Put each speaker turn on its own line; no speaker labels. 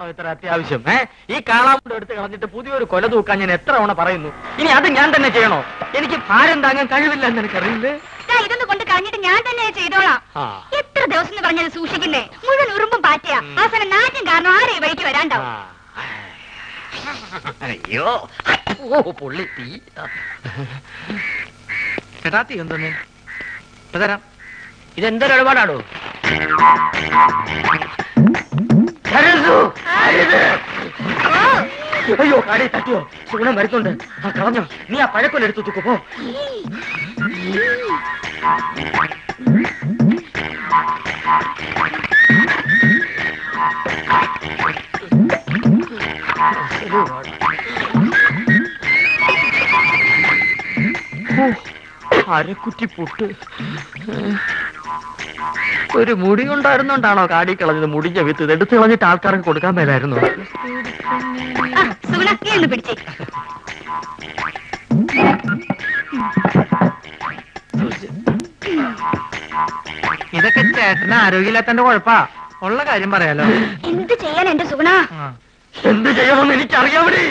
ആണോ ഇത്ര അത്യാവശ്യം? ഈ കാളാമുണ്ട് എടുത്ത് കളഞ്ഞിട്ട് പുതിയൊരു കൊല തൂക്കാൻ ഞാൻ എത്ര തവണ പറയുന്നു. ഇനി അത് ഞാൻ തന്നെ ചെയ്യണോ? എനിക്ക് ഭാരം താങ്ങാൻ കഴിവില്ല എന്ന് എനിക്കറിയില്ലേ.
ഇതൊന്ന് കൊണ്ട് കളഞ്ഞിട്ട് ഞാൻ തന്നെ ചെയ്തോളാം. എത്ര ദിവസം എന്ന് പറഞ്ഞത് സൂക്ഷിക്കുന്നേ? മുഴുവൻ ഉറുമ്പും പാറ്റയാ. അവസാനം നാറ്റും കാരണം ആരെയും വഴിക്ക് വരാണ്ടാവും.
അയ്യോ പൊള്ളി തീ. ചേട്ടാ തീ എന്തോന്ന് തരാം. ഇതെന്തൊരു ഇടപാടാണോ? അയ്യോ കാടി തട്ടിയോ? സുഗുണം വരുന്നുണ്ട്. ആ കളഞ്ഞോ? നീ ആ പഴക്കൊല്ലെടുത്തു തൂക്കോ. പോ. അരക്കുറ്റി പുട്ട്. ഒരു മുടി ഉണ്ടായിരുന്നോണ്ടാണോ കാടി കളഞ്ഞത്? മുടിഞ്ഞ വിത്ത് ഇതെടുത്ത് കളഞ്ഞിട്ട് ആൾക്കാർക്ക് കൊടുക്കാൻ മേലായിരുന്നു. ഇതൊക്കെ ചേട്ടന് ആരോഗ്യമില്ലാത്തന്റെ കുഴപ്പാ. ഉള്ള കാര്യം പറയാലോ.
എന്ത് ചെയ്യാൻ എന്റെ സുഗുണ?
എന്ത് ചെയ്യണമെന്ന് എനിക്കറിയാമേ.